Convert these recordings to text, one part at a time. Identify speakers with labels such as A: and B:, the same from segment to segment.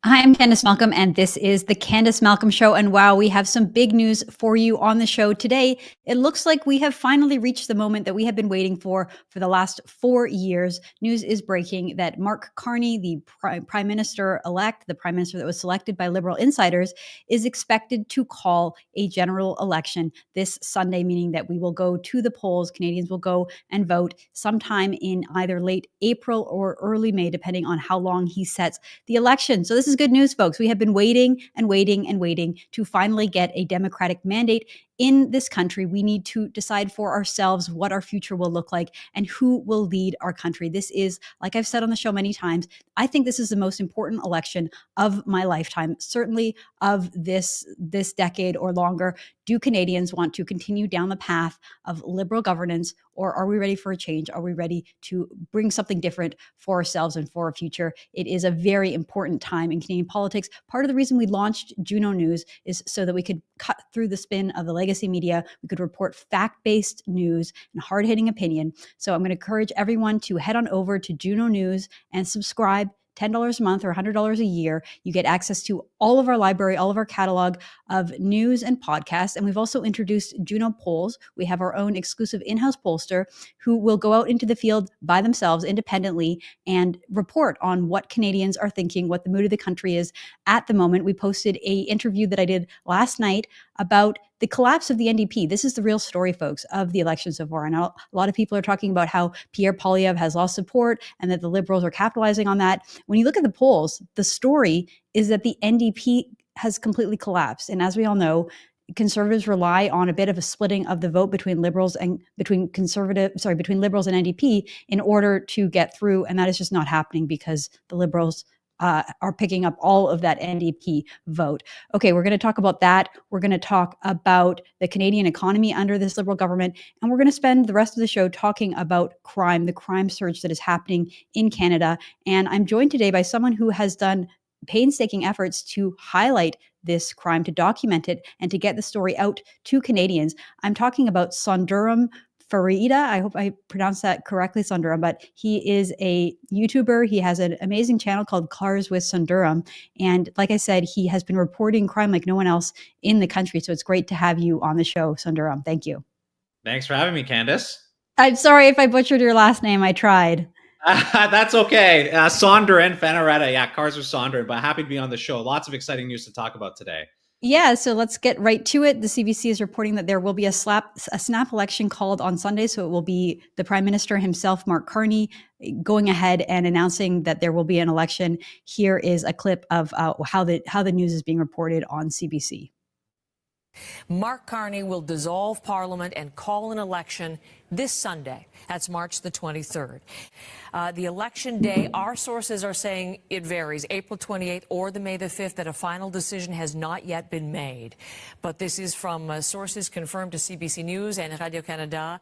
A: Hi, I'm Candice Malcolm, and this is the Candice Malcolm Show. And wow, we have some big news for you on the show today. It looks like we have finally reached the moment that we have been waiting for the last 4 years. News is breaking that Mark Carney, the Prime Minister-elect, the Prime Minister that was selected by Liberal insiders, is expected to call a general election this Sunday, meaning that we will go to the polls. Canadians will go and vote sometime in either late April or early May, depending on how long he sets the election. So this is good news, folks. We have been waiting and waiting and waiting to finally get a Democratic mandate in this country. We need to decide for ourselves what our future will look like and who will lead our country. This is, like I've said on the show many times, I think this is the most important election of my lifetime, certainly of this decade or longer. Do Canadians want to continue down the path of liberal governance, or are we ready for a change? Are we ready to bring something different for ourselves and for our future? It is a very important time in Canadian politics. Part of the reason we launched Juno News is so that we could cut through the spin of the legacy media. We could report fact-based news and hard-hitting opinion. So I'm going to encourage everyone to head on over to Juno News and subscribe. $10 a month or $100 a year. You get access to all of our library, all of our catalog of news and podcasts. And we've also introduced Juno Polls. We have our own exclusive in-house pollster who will go out into the field by themselves independently and report on what Canadians are thinking, what the mood of the country is at the moment. We posted an interview that I did last night about the collapse of the NDP. This is the real story, folks, of the election so far. I know a lot of people are talking about how Pierre Poilievre has lost support and that the Liberals are capitalizing on that. When you look at the polls, the story is that the NDP has completely collapsed. And as we all know, Conservatives rely on a bit of a splitting of the vote between Liberals and between Liberals and NDP in order to get through. And that is just not happening because the Liberals are picking up all of that NDP vote. Okay, we're going to talk about that. We're going to talk about the Canadian economy under this Liberal government, and we're going to spend the rest of the show talking about crime, the crime surge that is happening in Canada. And I'm joined today by someone who has done painstaking efforts to highlight this crime, to document it, and to get the story out to Canadians. I'm talking about Sonduren Fanarredha. I hope I pronounced that correctly, Sonduren, but he is a YouTuber. He has an amazing channel called Cars with Sonduren. And like I said, he has been reporting crime like no one else in the country. So it's great to have you on the show, Sonduren. Thank you.
B: Thanks for having me, Candice.
A: I'm sorry if I butchered your last name. I tried.
B: That's okay. Sonduren Fanarredha. Yeah, Cars with Sonduren, but happy to be on the show. Lots of exciting news to talk about today.
A: Yeah, so let's get right to it. The CBC is reporting that there will be a snap election called on Sunday. So it will be the Prime Minister himself, Mark Carney, going ahead and announcing that there will be an election. Here is a clip of how the news is being reported on CBC.
C: Mark Carney will dissolve Parliament and call an election this Sunday. That's March the 23rd. The election day, our sources are saying it varies, April 28th or the May the 5th, that a final decision has not yet been made. But this is from sources confirmed to CBC News and Radio-Canada.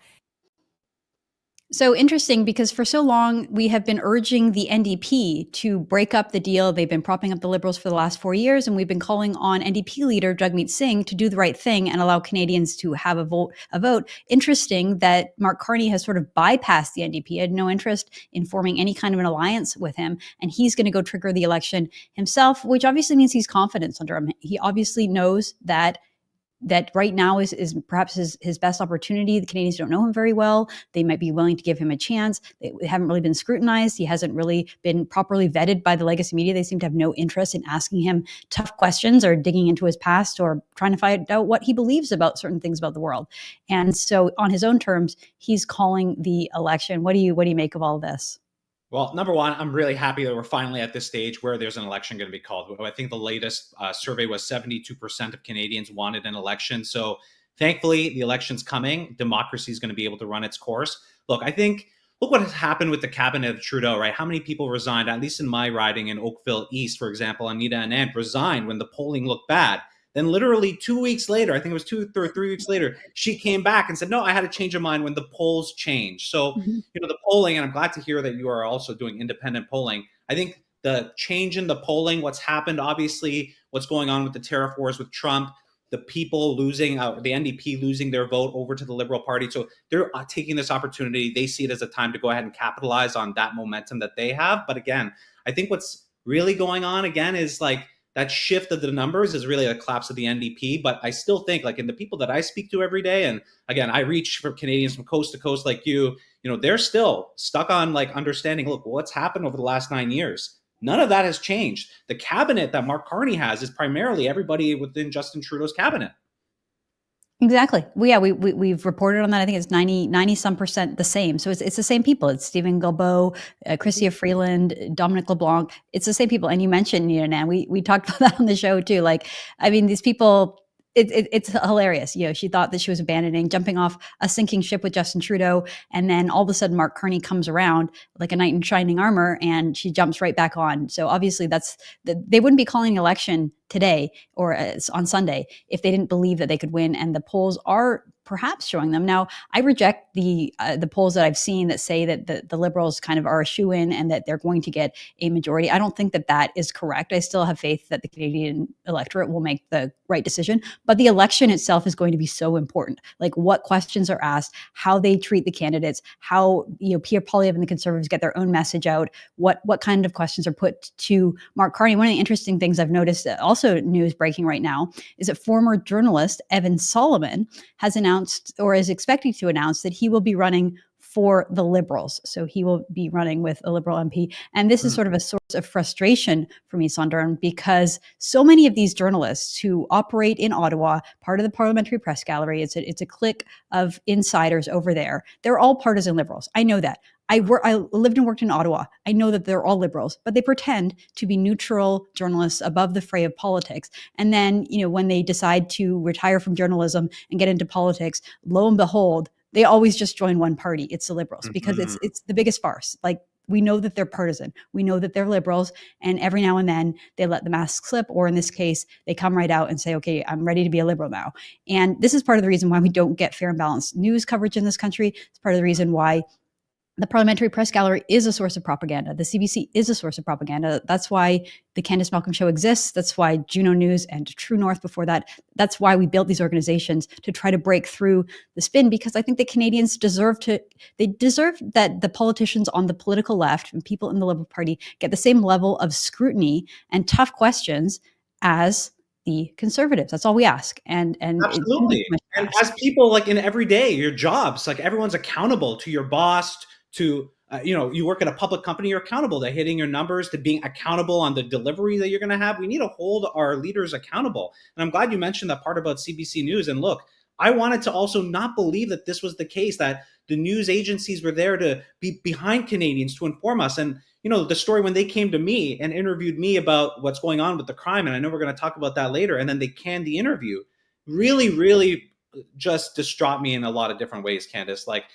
A: So interesting, because for so long we have been urging the NDP to break up the deal. They've been propping up the Liberals for the last 4 years, and we've been calling on NDP leader Jagmeet Singh to do the right thing and allow Canadians to have a vote. Interesting that Mark Carney has sort of bypassed the NDP, had no interest in forming any kind of an alliance with him, and he's going to go trigger the election himself, which obviously means he's confident under him. He obviously knows that right now is perhaps his best opportunity. The Canadians don't know him very well. They might be willing to give him a chance. They haven't really been scrutinized. He hasn't really been properly vetted by the legacy media. They seem to have no interest in asking him tough questions or digging into his past or trying to find out what he believes about certain things about the world. And so on his own terms, he's calling the election. What do you make of all of this?
B: Well, number one, I'm really happy that we're finally at this stage where there's an election going to be called. I think the latest survey was 72% of Canadians wanted an election. So thankfully, the election's coming. Democracy is going to be able to run its course. Look what has happened with the cabinet of Trudeau, right? How many people resigned, at least in my riding in Oakville East, for example, Anita Anand resigned when the polling looked bad. Then literally 2 weeks later, I think it was 2 or 3 weeks later, she came back and said, no, I had a change of mind when the polls changed. So, the polling, and I'm glad to hear that you are also doing independent polling. I think the change in the polling, what's happened, obviously, what's going on with the tariff wars with Trump, the people losing, the NDP losing their vote over to the Liberal Party. So they're taking this opportunity. They see it as a time to go ahead and capitalize on that momentum that they have. But again, I think what's really going on again is like that shift of the numbers is really a collapse of the NDP. But I still think, like, in the people that I speak to every day, and again, I reach for Canadians from coast to coast like you know, they're still stuck on like understanding, look, what's happened over the last 9 years. None of that has changed. The cabinet that Mark Carney has is primarily everybody within Justin Trudeau's cabinet.
A: Exactly. We've reported on that. I think it's 90 some percent the same. So it's the same people. It's Stephen Guilbeault, Chrystia Freeland, Dominic LeBlanc. It's the same people. And you mentioned, Nan, we talked about that on the show too. Like, I mean, these people, it's hilarious. She thought that she was abandoning, jumping off a sinking ship with Justin Trudeau. And then all of a sudden, Mark Carney comes around like a knight in shining armor and she jumps right back on. So obviously they wouldn't be calling an election today or on Sunday if they didn't believe that they could win. And the polls are perhaps showing them. Now, I reject the polls that I've seen that say that the Liberals kind of are a shoo-in and that they're going to get a majority. I don't think that is correct. I still have faith that the Canadian electorate will make the right decision. But the election itself is going to be so important. Like what questions are asked, how they treat the candidates, how Pierre Poilievre and the Conservatives get their own message out, what kind of questions are put to Mark Carney. One of the interesting things I've noticed, also news breaking right now, is that former journalist Evan Solomon has announced, or is expecting to announce, that he will be running for the Liberals. So he will be running with a Liberal MP. And this is sort of a source of frustration for me, Sonduren, because so many of these journalists who operate in Ottawa, part of the Parliamentary Press Gallery, it's a clique of insiders over there. They're all partisan Liberals. I know that. I lived and worked in Ottawa. I know that they're all Liberals, but they pretend to be neutral journalists above the fray of politics. And then, when they decide to retire from journalism and get into politics, lo and behold, they always just join one party. It's the Liberals, because it's the biggest farce. Like, we know that they're partisan. We know that they're Liberals. And every now and then they let the mask slip, or in this case, they come right out and say, okay, I'm ready to be a Liberal now. And this is part of the reason why we don't get fair and balanced news coverage in this country. It's part of the reason why the Parliamentary Press Gallery is a source of propaganda. The CBC is a source of propaganda. That's why the Candice Malcolm Show exists. That's why Juno News and True North before that. That's why we built these organizations, to try to break through the spin, because I think that Canadians deserve that the politicians on the political left and people in the Liberal Party get the same level of scrutiny and tough questions as the Conservatives. That's all we ask. And
B: absolutely. And as people, like, in every day, your jobs, like, everyone's accountable to your boss, to you work at a public company, you're accountable to hitting your numbers, to being accountable on the delivery that you're going to have. We need to hold our leaders accountable. And I'm glad you mentioned that part about CBC News. And look, I wanted to also not believe that this was the case, that the news agencies were there to be behind Canadians, to inform us. And the story, when they came to me and interviewed me about what's going on with the crime, and I know we're going to talk about that later, and then they canned the interview, really, really just distraught me in a lot of different ways, Candice. Like,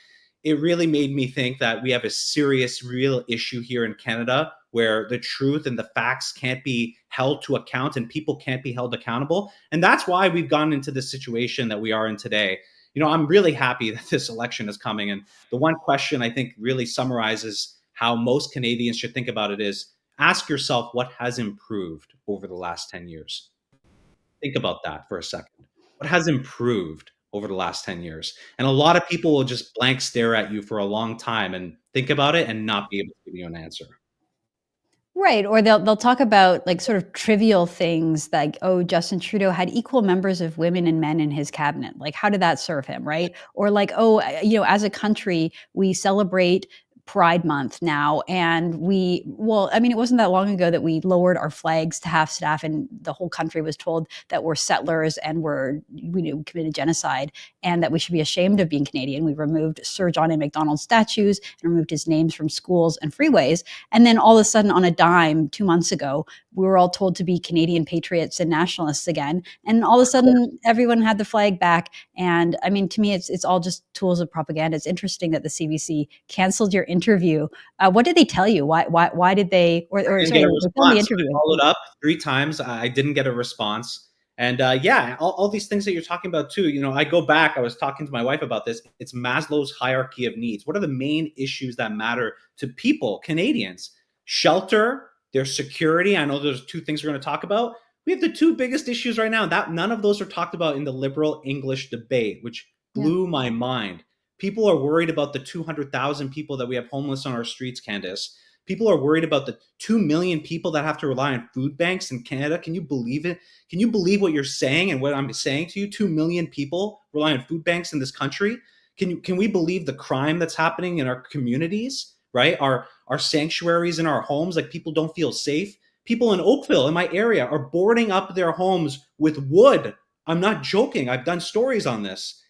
B: it really made me think that we have a serious, real issue here in Canada, where the truth and the facts can't be held to account and people can't be held accountable. And that's why we've gotten into this situation that we are in today. I'm really happy that this election is coming. And the one question I think really summarizes how most Canadians should think about it is, ask yourself, what has improved over the last 10 years? Think about that for a second. What has improved over the last 10 years? And a lot of people will just blank stare at you for a long time and think about it and not be able to give you an answer.
A: Right. Or they'll talk about like sort of trivial things like, oh, Justin Trudeau had equal members of women and men in his cabinet. Like, how did that serve him? Right. Or like, oh, as a country, we celebrate Pride Month now. And it wasn't that long ago that we lowered our flags to half staff and the whole country was told that we're settlers and we committed genocide and that we should be ashamed of being Canadian. We removed Sir John A. Macdonald statues and removed his names from schools and freeways. And then all of a sudden, on a dime 2 months ago, we were all told to be Canadian patriots and nationalists again. And all of a sudden, everyone had the flag back. And I mean, to me, it's all just tools of propaganda. It's interesting that the CBC canceled your interview. What did they tell you? Why did they? Or sorry, the interview.
B: I followed up 3 times. I didn't get a response. And all these things that you're talking about too. I go back. I was talking to my wife about this. It's Maslow's hierarchy of needs. What are the main issues that matter to people, Canadians? Shelter, their security. I know there's 2 things we're going to talk about. We have the 2 biggest issues right now. That none of those are talked about in the Liberal English debate, which blew my mind. People are worried about the 200,000 people that we have homeless on our streets, Candice. People are worried about the 2 million people that have to rely on food banks in Canada. Can you believe it? Can you believe what you're saying and what I'm saying to you? 2 million people rely on food banks in this country. Can we believe the crime that's happening in our communities, right? Our sanctuaries in our homes, like people don't feel safe. People in Oakville, in my area, are boarding up their homes with wood. I'm not joking. I've done stories on this.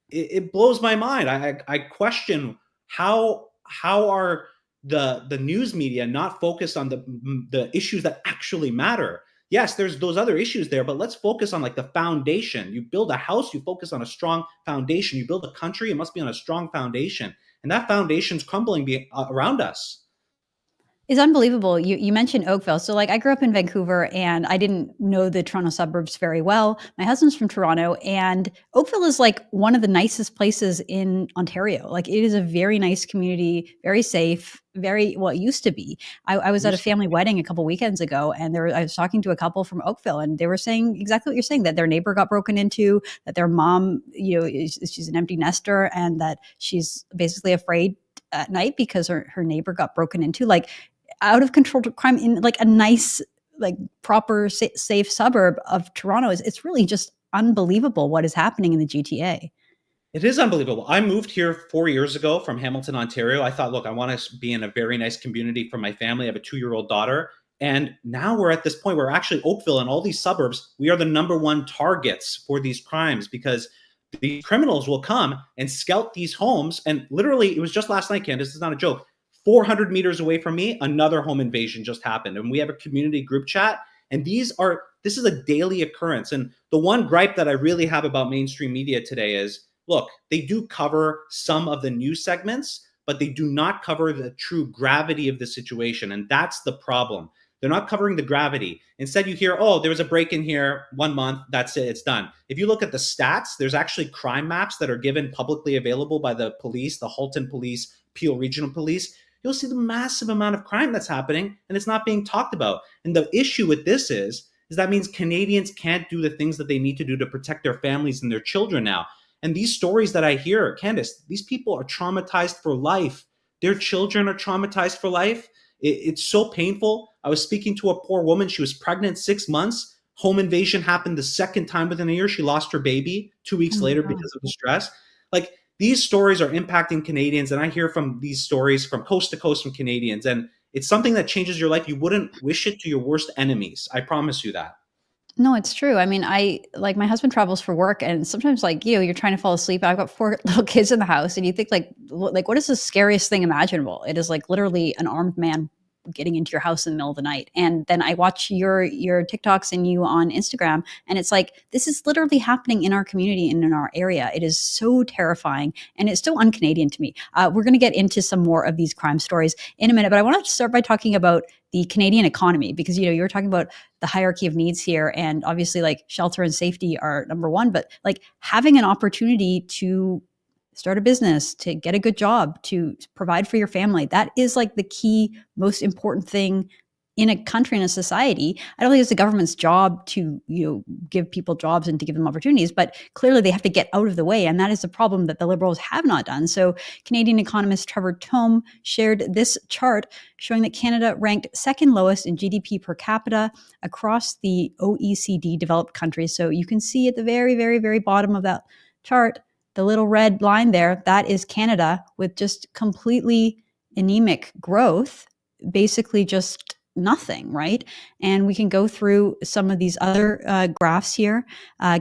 B: It blows my mind. I question how are the news media not focused on the issues that actually matter. Yes, there's those other issues there, but let's focus on like the foundation. You build a house, you focus on a strong foundation. You build a country, it must be on a strong foundation, and that foundation's crumbling around us.
A: It's unbelievable. You mentioned Oakville. So like I grew up in Vancouver and I didn't know the Toronto suburbs very well. My husband's from Toronto, and Oakville is like one of the nicest places in Ontario. Like it is a very nice community, very safe, very well, it used to be. I was at a family wedding a couple weekends ago, and I was talking to a couple from Oakville, and they were saying exactly what you're saying, that their neighbor got broken into, that their mom, she's an empty nester, and that she's basically afraid at night because her neighbor got broken into. Like out of control crime in like a nice, like proper safe suburb of Toronto. It's really just unbelievable what is happening in the GTA.
B: It is unbelievable. I moved here 4 years ago from Hamilton, Ontario. I thought, look, I want to be in a very nice community for my family. I have a 2-year-old daughter. And now we're at this point where actually Oakville and all these suburbs, we are the number one targets for these crimes, because these criminals will come and scout these homes. And literally, it was just last night, Candice, this is not a joke. 400 meters away from me, another home invasion just happened. And we have a community group chat. And this is a daily occurrence. And the one gripe that I really have about mainstream media today is, look, they do cover some of the news segments, but they do not cover the true gravity of the situation. And that's the problem. They're not covering the gravity. Instead, you hear, oh, there was a break-in here 1 month. That's it. It's done. If you look at the stats, there's actually crime maps that are given publicly available by the police, the Halton Police, Peel Regional Police. You'll see the massive amount of crime that's happening, and it's not being talked about. And the issue with this is that means Canadians can't do the things that they need to do to protect their families and their children now. And these stories that I hear, Candice, these people are traumatized for life. Their children are traumatized for life. It's so painful. I was speaking to a poor woman. She was pregnant 6 months. Home invasion happened the second time within a year. She lost her baby 2 weeks later because of the stress. Like, these stories are impacting Canadians, and I hear from these stories from coast to coast from Canadians, and it's something that changes your life. You wouldn't wish it to your worst enemies. I promise you that.
A: No, it's true. I mean, my husband travels for work, and sometimes like you're trying to fall asleep. I've got 4 little kids in the house, and you think like what is the scariest thing imaginable? It is like literally an armed man getting into your house in the middle of the night. And then I watch your TikToks and you on Instagram, and it's like, this is literally happening in our community and in our area. It is so terrifying, and it's so un-Canadian to me. We're going to get into some more of these crime stories in a minute, but I want to start by talking about the Canadian economy, because you were talking about the hierarchy of needs here, and obviously like shelter and safety are number one, but like having an opportunity to start a business, to get a good job, to provide for your family, that is like the key, most important thing in a country, in a society. I don't think it's the government's job to give people jobs and to give them opportunities, but clearly they have to get out of the way, and that is the problem that the Liberals have not done. So Canadian economist Trevor Thome shared this chart showing that Canada ranked second lowest in GDP per capita across the OECD developed countries. So you can see at the very, very, very bottom of that chart, the little red line there, that is Canada, with just completely anemic growth, basically just nothing, right? And we can go through some of these other graphs here.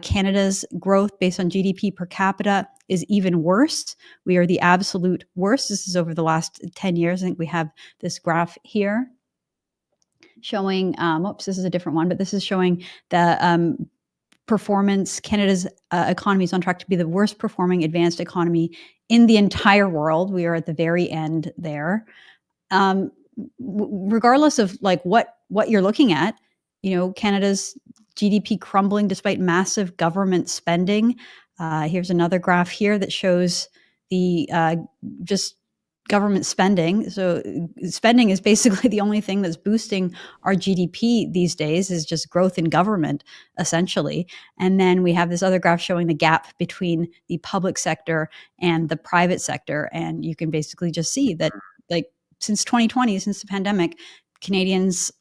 A: Canada's growth based on GDP per capita is even worse. We are the absolute worst. This is over the last 10 years. I think we have this graph here showing, this is a different one, but this is showing the performance. Canada's economy is on track to be the worst performing advanced economy in the entire world. We are at the very end there. Regardless of like what you're looking at, Canada's GDP crumbling despite massive government spending. Here's another graph here that shows the just government spending. So spending is basically the only thing that's boosting our GDP these days, is just growth in government, essentially. And then we have this other graph showing the gap between the public sector and the private sector. And you can basically just see that like since 2020, since the pandemic, Canadians,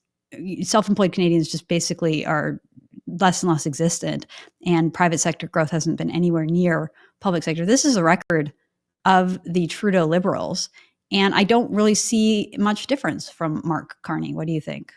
A: self-employed Canadians just basically are less and less existent, and private sector growth hasn't been anywhere near public sector. This is a record of the Trudeau Liberals, and I don't really see much difference from Mark Carney. What do you think?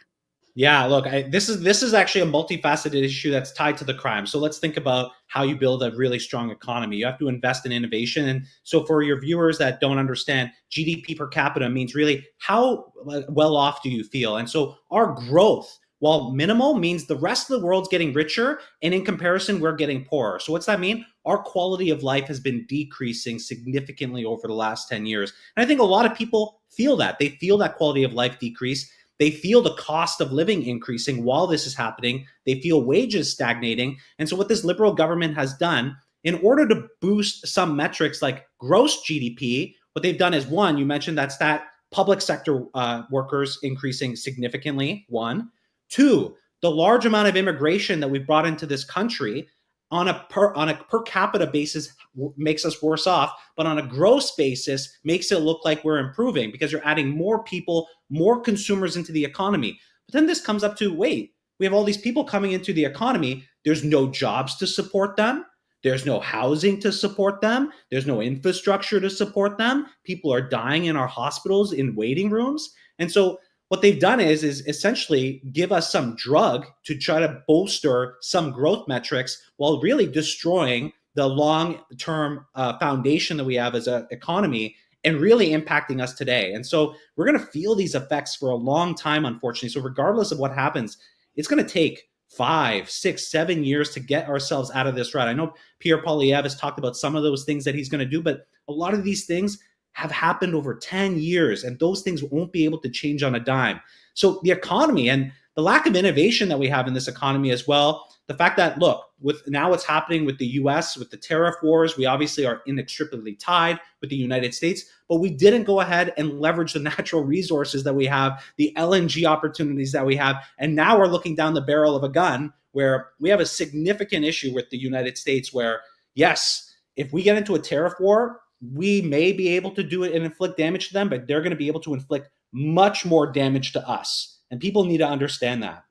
B: Yeah, look, this is actually a multifaceted issue that's tied to the crime. So let's think about how you build a really strong economy. You have to invest in innovation. And so for your viewers that don't understand, GDP per capita means really how well off do you feel? And so our growth, while minimal, means the rest of the world's getting richer, and in comparison, we're getting poorer. So what's that mean? Our quality of life has been decreasing significantly over the last 10 years. And I think a lot of people feel that. They feel that quality of life decrease. They feel the cost of living increasing while this is happening. They feel wages stagnating. And so what this Liberal government has done, in order to boost some metrics like gross GDP, what they've done is, one, you mentioned that stat, public sector workers increasing significantly, one. Two, the large amount of immigration that we've brought into this country on a per capita basis makes us worse off, but on a gross basis makes it look like we're improving because you're adding more people, more consumers into the economy. But then this comes up to, wait, we have all these people coming into the economy. There's no jobs to support them. There's no housing to support them. There's no infrastructure to support them. People are dying in our hospitals in waiting rooms. And so what they've done is essentially give us some drug to try to bolster some growth metrics while really destroying the long-term foundation that we have as an economy and really impacting us today. And so we're going to feel these effects for a long time, unfortunately. So regardless of what happens, it's going to take 5, 6, 7 years to get ourselves out of this rut. I know Pierre Poilievre has talked about some of those things that he's going to do, but a lot of these things have happened over 10 years, and those things won't be able to change on a dime. So the economy and the lack of innovation that we have in this economy as well, the fact that, look, with now what's happening with the US, with the tariff wars, we obviously are inextricably tied with the United States, but we didn't go ahead and leverage the natural resources that we have, the LNG opportunities that we have, and now we're looking down the barrel of a gun where we have a significant issue with the United States where, yes, if we get into a tariff war, we may be able to do it and inflict damage to them, but they're going to be able to inflict much more damage to us. And people need to understand that.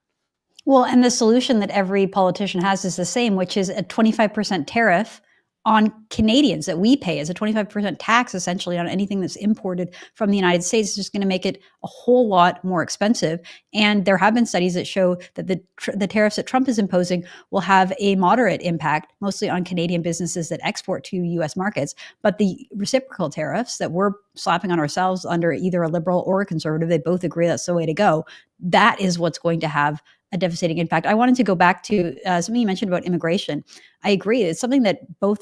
A: Well, and the solution that every politician has is the same, which is a 25% tariff on Canadians that we pay as a 25% tax, essentially, on anything that's imported from the United States. Is just going to make it a whole lot more expensive. And there have been studies that show that the tariffs that Trump is imposing will have a moderate impact, mostly on Canadian businesses that export to U.S. markets. But the reciprocal tariffs that we're slapping on ourselves under either a Liberal or a Conservative, they both agree that's the way to go. That is what's going to have a devastating impact. I wanted to go back to something you mentioned about immigration. I agree. It's something that both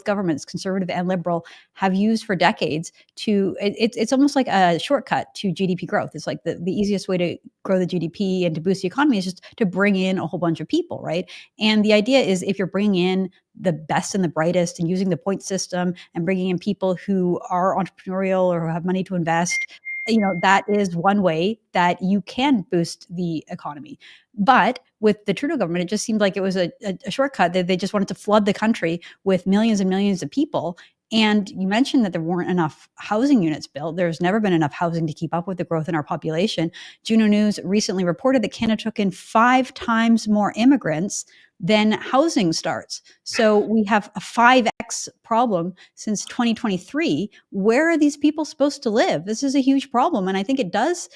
A: governments, Conservative and Liberal, have used for decades to, it's almost like a shortcut to GDP growth. It's like the easiest way to grow the GDP and to boost the economy is just to bring in a whole bunch of people, right? And the idea is if you're bringing in the best and the brightest and using the point system and bringing in people who are entrepreneurial or who have money to invest, that is one way that you can boost the economy. But with the Trudeau government, it just seemed like it was a shortcut. They just wanted to flood the country with millions and millions of people. And you mentioned that there weren't enough housing units built. There's never been enough housing to keep up with the growth in our population. Juno News recently reported that Canada took in 5 times more immigrants than housing starts. So we have a 5x problem since 2023. Where are these people supposed to live? This is a huge problem. And I think it does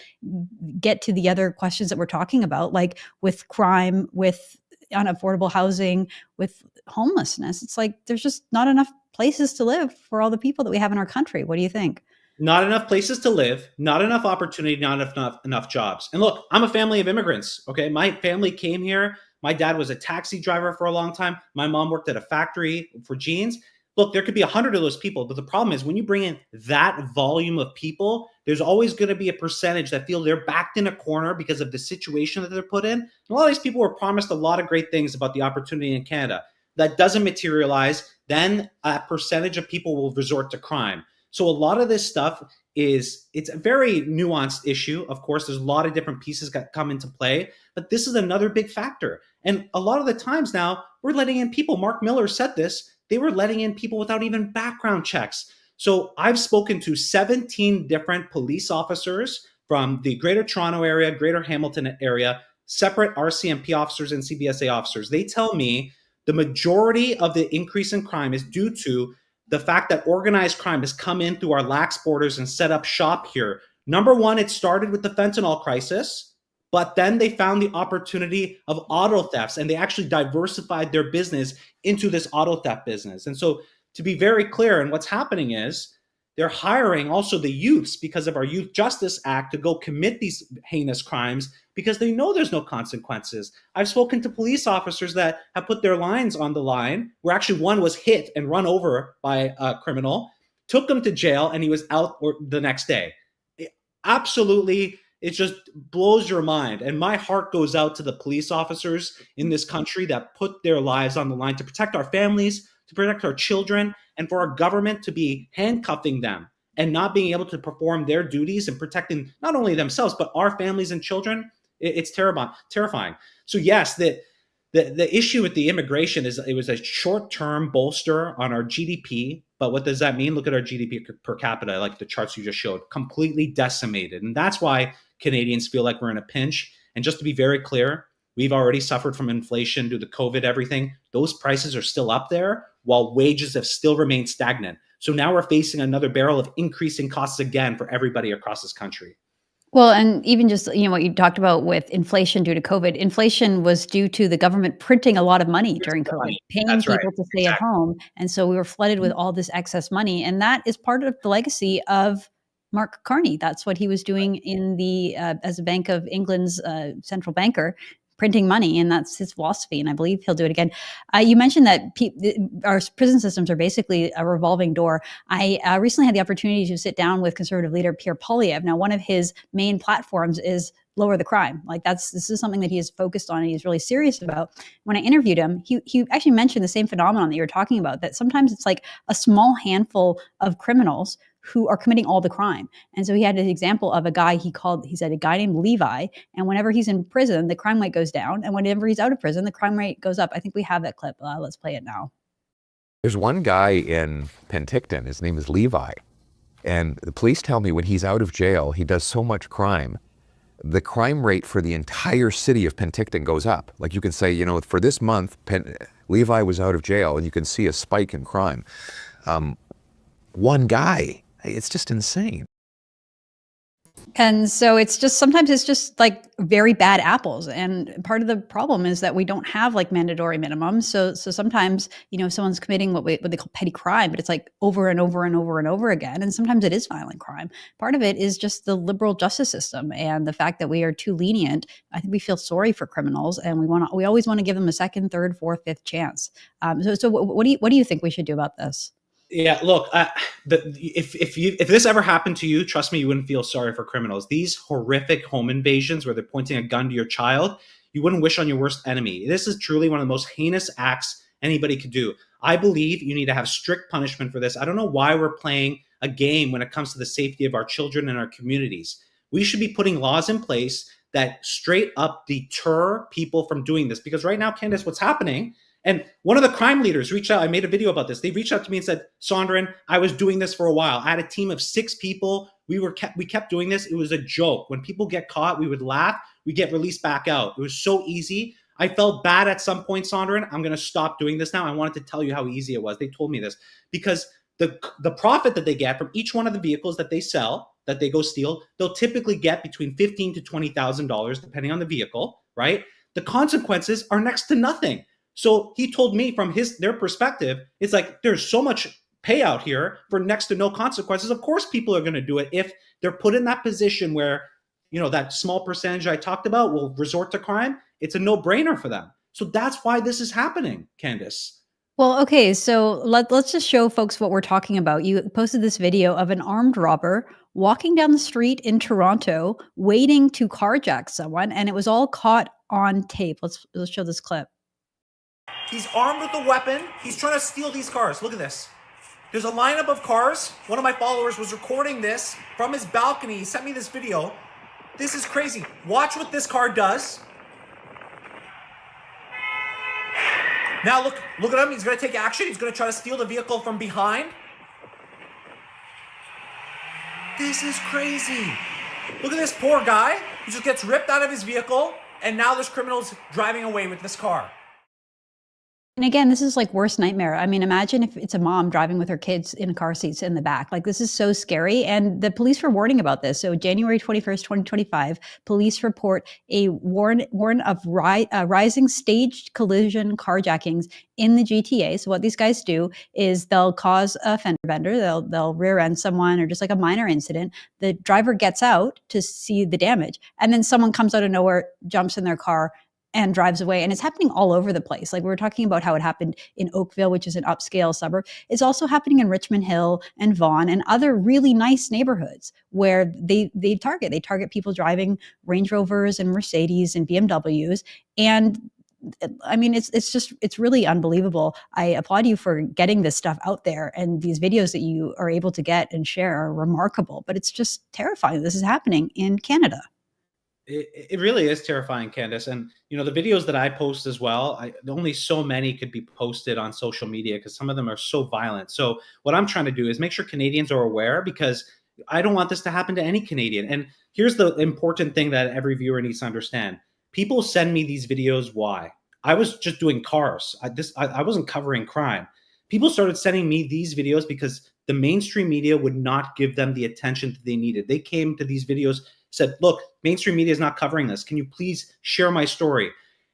A: get to the other questions that we're talking about, like with crime, with unaffordable housing, with homelessness. It's like there's just not enough places to live for all the people that we have in our country. What do you think?
B: Not enough places to live, not enough opportunity, not enough jobs. And look, I'm a family of immigrants. Okay, my family came here. My dad was a taxi driver for a long time. My mom worked at a factory for jeans. Look, there could be 100 of those people, but the problem is when you bring in that volume of people, there's always going to be a percentage that feel they're backed in a corner because of the situation that they're put in. And a lot of these people were promised a lot of great things about the opportunity in Canada. That doesn't materialize, then a percentage of people will resort to crime. So a lot of this stuff it's a very nuanced issue. Of course, there's a lot of different pieces that come into play, but this is another big factor. And a lot of the times now, we're letting in people. Mark Miller said this. They were letting in people without even background checks. So I've spoken to 17 different police officers from the Greater Toronto area, Greater Hamilton area, separate RCMP officers and CBSA officers. They tell me the majority of the increase in crime is due to the fact that organized crime has come in through our lax borders and set up shop here. Number one, it started with the fentanyl crisis, but then they found the opportunity of auto thefts, and they actually diversified their business into this auto theft business. And so, to be very clear, and what's happening is they're hiring also the youths because of our Youth Justice Act to go commit these heinous crimes because they know there's no consequences. I've spoken to police officers that have put their lives on the line, where actually one was hit and run over by a criminal, took him to jail, and he was out the next day. Absolutely, it just blows your mind. And my heart goes out to the police officers in this country that put their lives on the line to protect our families, to protect our children, and for our government to be handcuffing them and not being able to perform their duties and protecting not only themselves, but our families and children. It's terrifying. So yes, the issue with the immigration is it was a short-term bolster on our GDP. But what does that mean? Look at our GDP per capita, like the charts you just showed, completely decimated. And that's why Canadians feel like we're in a pinch. And just to be very clear, we've already suffered from inflation due to COVID, everything. Those prices are still up there while wages have still remained stagnant. So now we're facing another barrel of increasing costs again for everybody across this country.
A: Well, and even just, what you talked about with inflation due to COVID, inflation was due to the government printing a lot of money during COVID, paying
B: That's right.
A: people to stay at home. And so we were flooded with all this excess money. And that is part of the legacy of Mark Carney. That's what he was doing in the as a Bank of England's central banker, printing money, and that's his philosophy, and I believe he'll do it again. You mentioned that our prison systems are basically a revolving door. I recently had the opportunity to sit down with conservative leader Pierre Poilievre. Now, one of his main platforms is lower the crime. Like this is something that he is focused on and he's really serious about. When I interviewed him, he actually mentioned the same phenomenon that you're talking about, that sometimes it's like a small handful of criminals who are committing all the crime. And so he had an example of a guy he said a guy named Levi, and whenever he's in prison, the crime rate goes down, and whenever he's out of prison, the crime rate goes up. I think we have that clip. Let's play it now.
D: There's one guy in Penticton, his name is Levi, and the police tell me when he's out of jail, he does so much crime, the crime rate for the entire city of Penticton goes up. Like you can say, for this month, Levi was out of jail, and you can see a spike in crime. One guy. It's just insane.
A: And so sometimes it's just like very bad apples. And part of the problem is that we don't have like mandatory minimums. So sometimes, someone's committing what they call petty crime, but it's like over and over and over and over again. And sometimes it is violent crime. Part of it is just the liberal justice system and the fact that we are too lenient. I think we feel sorry for criminals, and we always want to give them a second, third, fourth, fifth chance. So what do you think we should do about this?
B: Yeah, look, if this ever happened to you, trust me, you wouldn't feel sorry for criminals. These horrific home invasions where they're pointing a gun to your child, you wouldn't wish on your worst enemy. This is truly one of the most heinous acts anybody could do. I believe you need to have strict punishment for this. I don't know why we're playing a game when it comes to the safety of our children and our communities. We should be putting laws in place that straight up deter people from doing this. Because right now, Candice, what's happening, and one of the crime leaders reached out. I made a video about this. They reached out to me and said, Sonduren, I was doing this for a while. I had a team of 6 people. We kept doing this. It was a joke. When people get caught, we would laugh. We get released back out. It was so easy. I felt bad at some point, Sonduren. I'm going to stop doing this now. I wanted to tell you how easy it was. They told me this because the profit that they get from each one of the vehicles that they sell, that they go steal, they'll typically get between $15,000 to $20,000, depending on the vehicle, right? The consequences are next to nothing. So he told me from their perspective, it's like there's so much payout here for next to no consequences. Of course, people are going to do it if they're put in that position where, that small percentage I talked about will resort to crime. It's a no-brainer for them. So that's why this is happening, Candice.
A: Well, okay, so let's just show folks what we're talking about. You posted this video of an armed robber walking down the street in Toronto, waiting to carjack someone, and it was all caught on tape. Let's show this clip.
E: He's armed with a weapon. He's trying to steal these cars. Look at this. There's a lineup of cars. One of my followers was recording this from his balcony. He sent me this video. This is crazy. Watch what this car does. Now look at him. He's going to take action. He's going to try to steal the vehicle from behind. This is crazy. Look at this poor guy who just gets ripped out of his vehicle, and now there's criminals driving away with this car.
A: And again, this is like worst nightmare. I mean, imagine if it's a mom driving with her kids in car seats in the back. Like, this is so scary. And the police were warning about this. So January 21st, 2025, police report a warn of rising staged collision carjackings in the GTA. So what these guys do is they'll cause a fender bender. They'll rear end someone, or just like a minor incident. The driver gets out to see the damage, and then someone comes out of nowhere, jumps in their car, and drives away. And it's happening all over the place. Like, we were talking about how it happened in Oakville, which is an upscale suburb. It's also happening in Richmond Hill and Vaughan and other really nice neighborhoods where they target people driving Range Rovers and Mercedes and BMWs. And I mean, it's really unbelievable. I applaud you for getting this stuff out there, and these videos that you are able to get and share are remarkable, but it's just terrifying that this is happening in Canada.
B: It really is terrifying, Candice. And, the videos that I post as well, only so many could be posted on social media because some of them are so violent. So what I'm trying to do is make sure Canadians are aware, because I don't want this to happen to any Canadian. And here's the important thing that every viewer needs to understand. People send me these videos. Why? I was just doing cars. I wasn't covering crime. People started sending me these videos because the mainstream media would not give them the attention that they needed. They came to these videos, said, look, mainstream media is not covering this. Can you please share my story?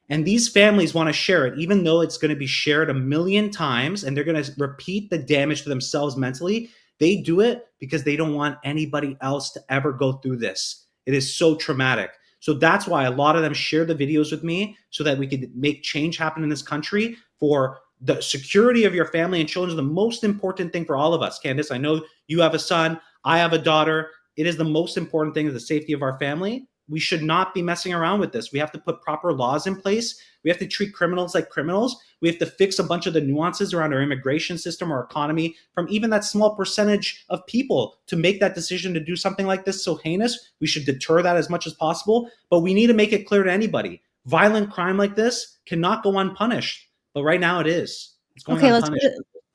B: And these families want to share it, even though it's going to be shared a million times and they're going to repeat the damage to themselves mentally. They do it because they don't want anybody else to ever go through this. It is so traumatic. So that's why a lot of them share the videos with me, so that we could make change happen in this country. For the security of your family and children is the most important thing for all of us. Candice, I know you have a son. I have a daughter. It is the most important thing, is the safety of our family. We should not be messing around with this. We have to put proper laws in place. We have to treat criminals like criminals. We have to fix a bunch of the nuances around our immigration system or economy from even that small percentage of people to make that decision to do something like this so heinous. We should deter that as much as possible. But we need to make it clear to anybody, violent crime like this cannot go unpunished. But right now it is. It's going unpunished.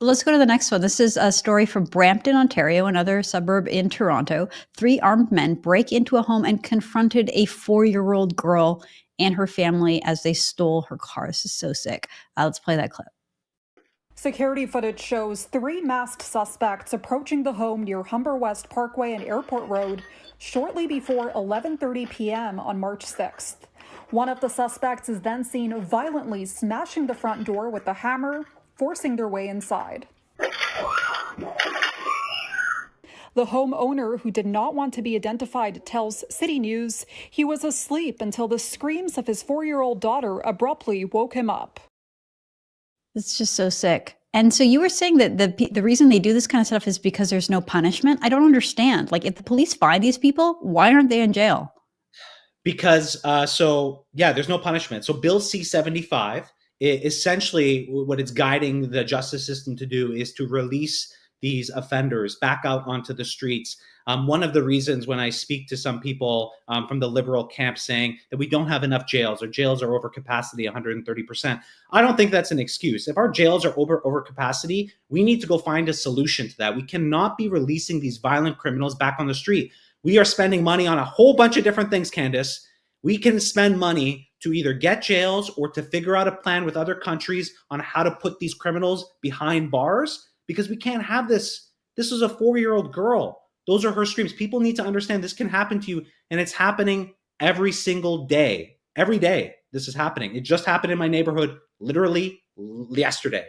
A: Let's go to the next one. This is a story from Brampton, Ontario, another suburb in Toronto. 3 armed men break into a home and confronted a 4-year-old girl and her family as they stole her car. This is so sick. Let's play that clip.
F: Security footage shows 3 masked suspects approaching the home near Humber West Parkway and Airport Road shortly before 11:30 p.m. on March 6th. One of the suspects is then seen violently smashing the front door with a hammer, forcing their way inside. The homeowner, who did not want to be identified, tells City News he was asleep until the screams of his 4-year-old daughter abruptly woke him up.
A: It's just so sick. And so you were saying that the reason they do this kind of stuff is because there's no punishment? I don't understand. Like, if the police find these people, why aren't they in jail?
B: Because, there's no punishment. So Bill C-75, essentially what it's guiding the justice system to do is to release these offenders back out onto the streets. One of the reasons when I speak to some people from the liberal camp saying that we don't have enough jails, or jails are over capacity 130%, I don't think that's an excuse. If our jails are over capacity, we need to go find a solution to that. We cannot be releasing these violent criminals back on the street. We are spending money on a whole bunch of different things, Candice. We can spend money to either get jails or to figure out a plan with other countries on how to put these criminals behind bars, because we can't have this. This is a 4-year-old girl. Those are her screams. People need to understand this can happen to you, and it's happening every single day. Every day this is happening. It just happened in my neighborhood literally yesterday.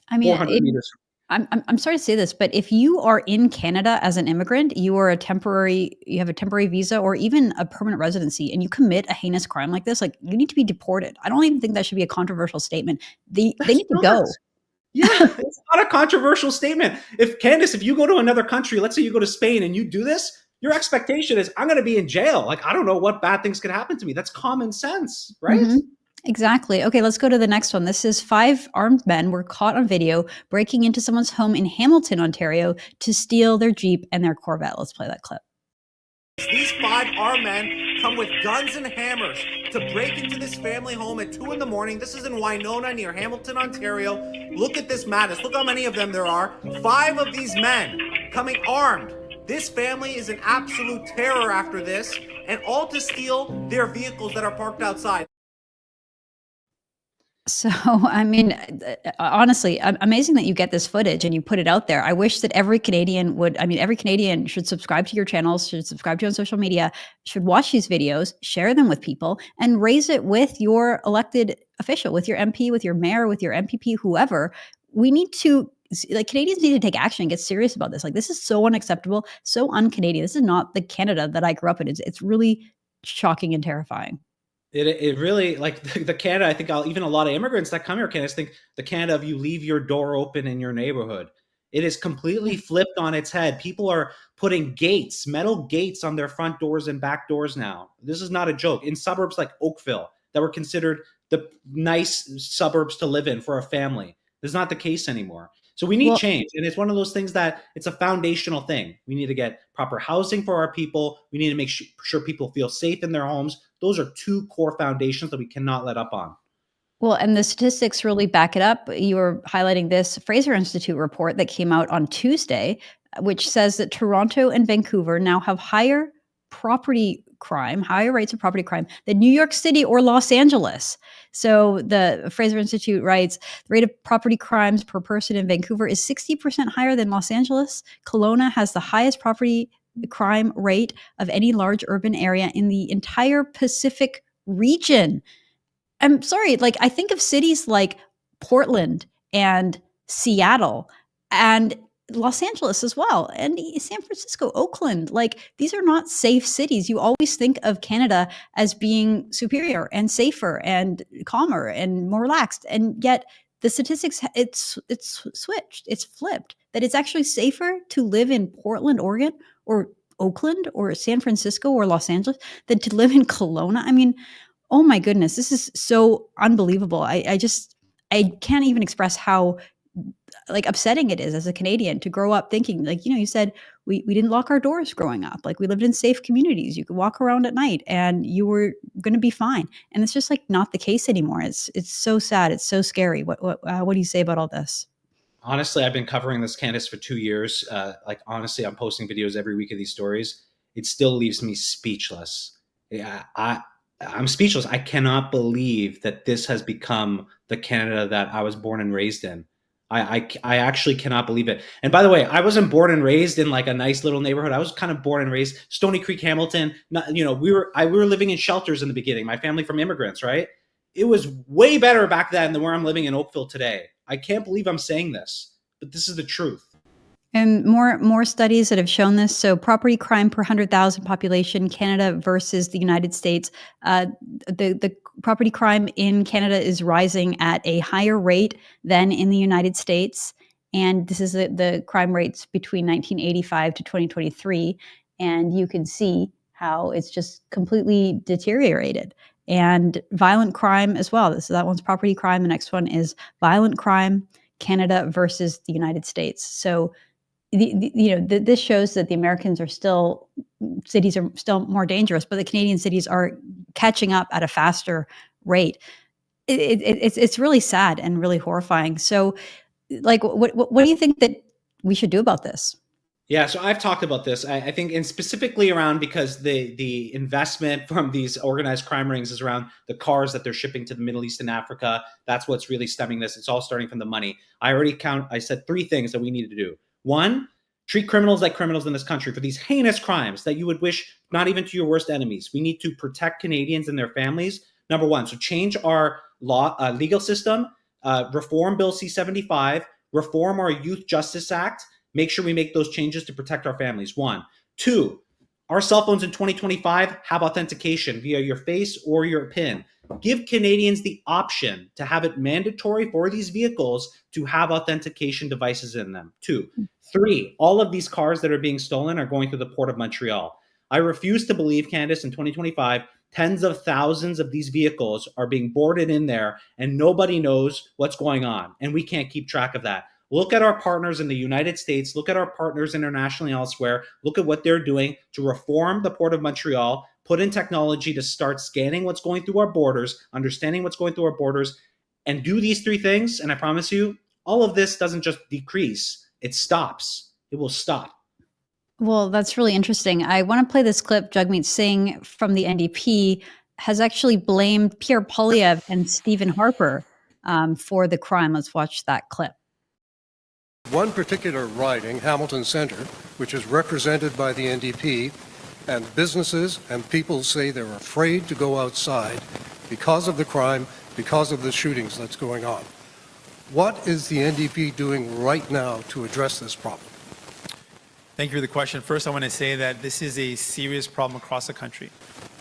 A: I mean,
B: 400 meters.
A: I'm sorry to say this, but if you are in Canada as an immigrant, you have a temporary visa or even a permanent residency, and you commit a heinous crime like this, like, you need to be deported. I don't even think that should be a controversial statement. They need to go.
B: Yeah, it's not a controversial statement. Candice, if you go to another country, let's say you go to Spain and you do this, your expectation is I'm going to be in jail. Like, I don't know what bad things could happen to me. That's common sense, right?
A: Mm-hmm. Exactly. Okay, let's go to the next one. This is 5 armed men were caught on video breaking into someone's home in Hamilton, Ontario to steal their Jeep and their Corvette. Let's play that clip.
E: These 5 armed men come with guns and hammers to break into this family home at 2 a.m. This is in Winona near Hamilton, Ontario. Look at this madness. Look how many of them there are. 5 of these men coming armed This family is an absolute terror after this, and all to steal their vehicles that are parked outside.
A: So, I mean, honestly, amazing that you get this footage and you put it out there. I wish that every Canadian would, I mean, every Canadian should subscribe to your channels, should subscribe to you on social media, should watch these videos, share them with people, and raise it with your elected official, with your MP, with your mayor, with your MPP, whoever. We need to, like, Canadians need to take action and get serious about this. Like, this is so unacceptable, so un-Canadian. This is not the Canada that I grew up in. It's really shocking and terrifying.
B: It really, like, the Canada, I think even a lot of immigrants that come here, Canada, think the Canada of you leave your door open in your neighborhood. It is completely flipped on its head. People are putting gates, metal gates on their front doors and back doors now. This is not a joke. In suburbs like Oakville that were considered the nice suburbs to live in for a family, this is not the case anymore. So we need
A: Well,
B: change. And it's one of those things that it's a foundational thing. We need to get proper housing for our people. We need to make sure people feel safe in their homes. Those are two core foundations that we cannot let up on.
A: Well, and the statistics really back it up. You were highlighting this Fraser Institute report that came out on Tuesday, which says that Toronto and Vancouver now have higher rates of property crime than New York City or Los Angeles. So the Fraser Institute writes, the rate of property crimes per person in Vancouver is 60% higher than Los Angeles. Kelowna has the highest property crime rate of any large urban area in the entire Pacific region. I'm sorry, like, I think of cities like Portland and Seattle and Los Angeles as well, and San Francisco, Oakland. Like, these are not safe cities. You always think of Canada as being superior and safer and calmer and more relaxed, and yet the statistics, it's switched, it's flipped, that it's actually safer to live in Portland, Oregon, or Oakland, or San Francisco, or Los Angeles than to live in Kelowna. I mean, oh my goodness, this is so unbelievable. I can't even express how, like, upsetting it is as a Canadian to grow up thinking, like, you said we didn't lock our doors growing up. Like, we lived in safe communities. You could walk around at night and you were going to be fine. And it's just, like, not the case anymore. It's so sad. It's so scary. What do you say about all this?
B: Honestly, I've been covering this, Candice, for 2 years. Like, honestly, I'm posting videos every week of these stories. It still leaves me speechless. Yeah, I'm speechless. I cannot believe that this has become the Canada that I was born and raised in. I actually cannot believe it. And by the way, I wasn't born and raised in like a nice little neighborhood. I was kind of born and raised Stony Creek, Hamilton. We were living in shelters in the beginning. My family from immigrants, right? It was way better back then than where I'm living in Oakville today. I can't believe I'm saying this, but this is the truth.
A: And more studies that have shown this. So property crime per 100,000 population, Canada versus the United States. The property crime in Canada is rising at a higher rate than in the United States. And this is the crime rates between 1985 to 2023. And you can see how it's just completely deteriorated. And violent crime as well. So that one's property crime. The next one is violent crime, Canada versus the United States. So this shows that the Americans cities are still more dangerous, but the Canadian cities are catching up at a faster rate. It's really sad and really horrifying. So, like, what do you think that we should do about this?
B: Yeah, so I've talked about this. I think, and specifically around, because the investment from these organized crime rings is around the cars that they're shipping to the Middle East and Africa. That's what's really stemming this. It's all starting from the money. I said 3 things that we need to do. 1, treat criminals like criminals in this country for these heinous crimes that you would wish not even to your worst enemies. We need to protect Canadians and their families. Number 1, so change our legal system, reform Bill C-75, reform our Youth Justice Act. Make sure we make those changes to protect our families. 1. 2, our cell phones in 2025 have authentication via your face or your PIN. Give Canadians the option to have it mandatory for these vehicles to have authentication devices in them. 2. 3, all of these cars that are being stolen are going through the Port of Montreal. I refuse to believe, Candice, in 2025, tens of thousands of these vehicles are being boarded in there and nobody knows what's going on. And we can't keep track of that. Look at our partners in the United States. Look at our partners internationally elsewhere. Look at what they're doing to reform the Port of Montreal, put in technology to start scanning what's going through our borders, understanding what's going through our borders, and do these 3 things. And I promise you, all of this doesn't just decrease. It stops. It will stop.
A: Well, that's really interesting. I want to play this clip. Jagmeet Singh from the NDP has actually blamed Pierre Poilievre and Stephen Harper for the crime. Let's watch that clip.
G: One particular riding, Hamilton Centre, which is represented by the NDP, and businesses and people say they're afraid to go outside because of the crime, because of the shootings that's going on. What is the NDP doing right now to address this problem?
H: Thank you for the question. First, I want to say that this is a serious problem across the country.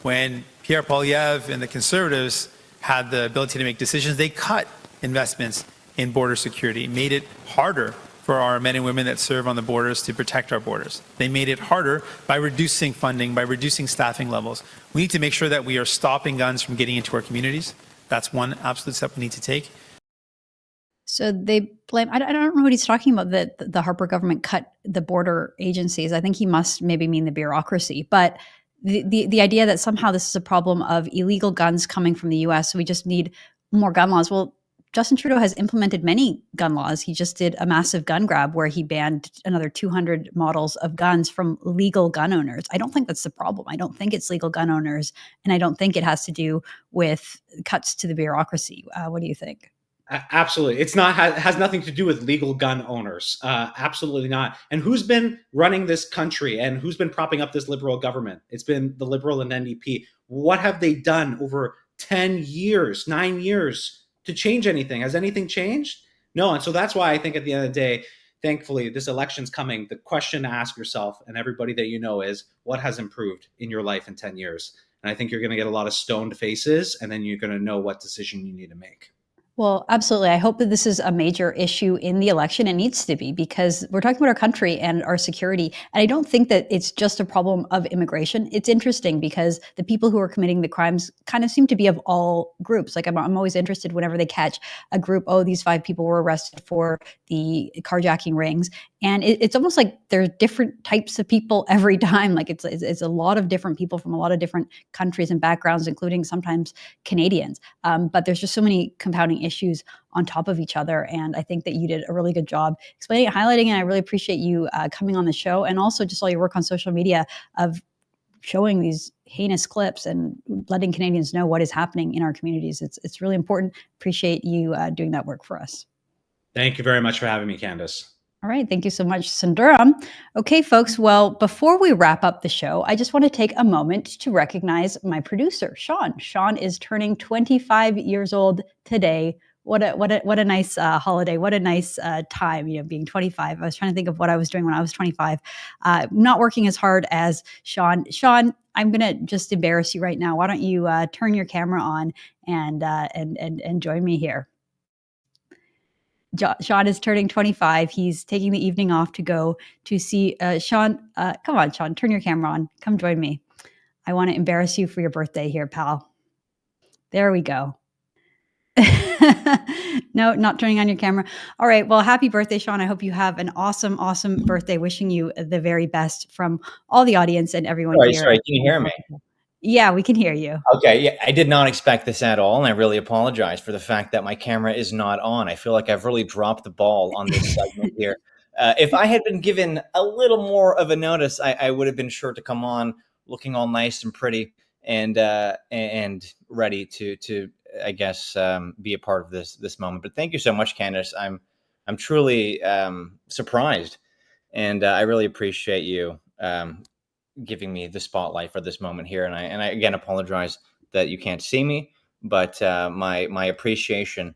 H: When Pierre Poilievre and the Conservatives had the ability to make decisions, they cut investments in border security, made it harder for our men and women that serve on the borders to protect our borders. They made it harder by reducing funding, by reducing staffing levels. We need to make sure that we are stopping guns from getting into our communities. That's one absolute step we need to take.
A: So they blame, I don't know what he's talking about, that the Harper government cut the border agencies. I think he must maybe mean the bureaucracy. But the idea that somehow this is a problem of illegal guns coming from the US, so we just need more gun laws. Well, Justin Trudeau has implemented many gun laws. He just did a massive gun grab where he banned another 200 models of guns from legal gun owners. I don't think that's the problem. I don't think it's legal gun owners, and I don't think it has to do with cuts to the bureaucracy. What do you think?
B: Absolutely. It's not has nothing to do with legal gun owners. Absolutely not. And who's been running this country and who's been propping up this Liberal government? It's been the Liberal and NDP. What have they done over 10 years, 9 years to change anything? Has anything changed? No. And so that's why I think at the end of the day, thankfully, this election's coming. The question to ask yourself and everybody that you know is, what has improved in your life in 10 years? And I think you're going to get a lot of stoned faces, and then you're going to know what decision you need to make.
A: Well, absolutely. I hope that this is a major issue in the election. It needs to be, because we're talking about our country and our security. And I don't think that it's just a problem of immigration. It's interesting because the people who are committing the crimes kind of seem to be of all groups. Like I'm always interested whenever they catch a group, oh, these 5 people were arrested for the carjacking rings. And it's almost like there's different types of people every time. Like it's a lot of different people from a lot of different countries and backgrounds, including sometimes Canadians. But there's just so many compounding issues on top of each other. And I think that you did a really good job explaining it, highlighting, and I really appreciate you coming on the show, and also just all your work on social media of showing these heinous clips and letting Canadians know what is happening in our communities. It's really important. Appreciate you doing that work for us.
B: Thank you very much for having me, Candice.
A: All right. Thank you so much, Sonduren. Okay, folks. Well, before we wrap up the show, I just want to take a moment to recognize my producer, Sean. Sean is turning 25 years old today. What a nice holiday. What a nice time, being 25. I was trying to think of what I was doing when I was 25. Not working as hard as Sean. Sean, I'm going to just embarrass you right now. Why don't you turn your camera on and join me here? Sean is turning 25. He's taking the evening off to go to see Sean. Come on, Sean, turn your camera on. Come join me. I want to embarrass you for your birthday here, pal. There we go. No, not turning on your camera. All right. Well, happy birthday, Sean. I hope you have an awesome, awesome birthday. Wishing you the very best from all the audience and everyone here.
I: Sorry, can you hear me?
A: Yeah, we can hear you.
I: Okay, yeah, I did not expect this at all, and I really apologize for the fact that my camera is not on. I feel like I've really dropped the ball on this segment here. If I had been given a little more of a notice, I would have been sure to come on looking all nice and pretty and ready to I guess be a part of this moment. But thank you so much, Candice. I'm truly surprised, and I really appreciate you giving me the spotlight for this moment here. And I again apologize that you can't see me, but my appreciation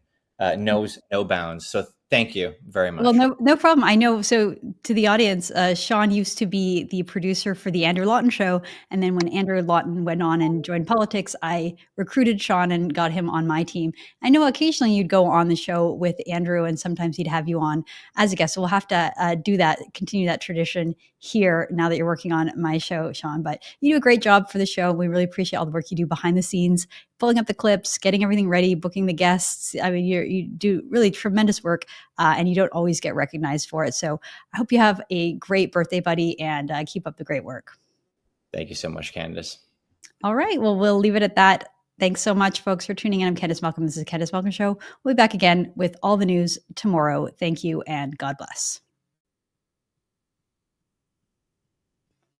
I: knows no bounds. So thank you very much.
A: Well, no problem. I know. So to the audience, Sean used to be the producer for the Andrew Lawton Show. And then when Andrew Lawton went on and joined politics, I recruited Sean and got him on my team. I know occasionally you'd go on the show with Andrew, and sometimes he'd have you on as a guest. So we'll have to do that, continue that tradition here now that you're working on my show, Sean. But you do a great job for the show. We really appreciate all the work you do behind the scenes, pulling up the clips, getting everything ready, booking the guests. I mean, you do really tremendous work, and you don't always get recognized for it. So I hope you have a great birthday, buddy, and keep up the great work.
I: Thank you so much, Candice.
A: All right. Well, we'll leave it at that. Thanks so much, folks, for tuning in. I'm Candice Malcolm. This is the Candice Malcolm Show. We'll be back again with all the news tomorrow. Thank you, and God bless.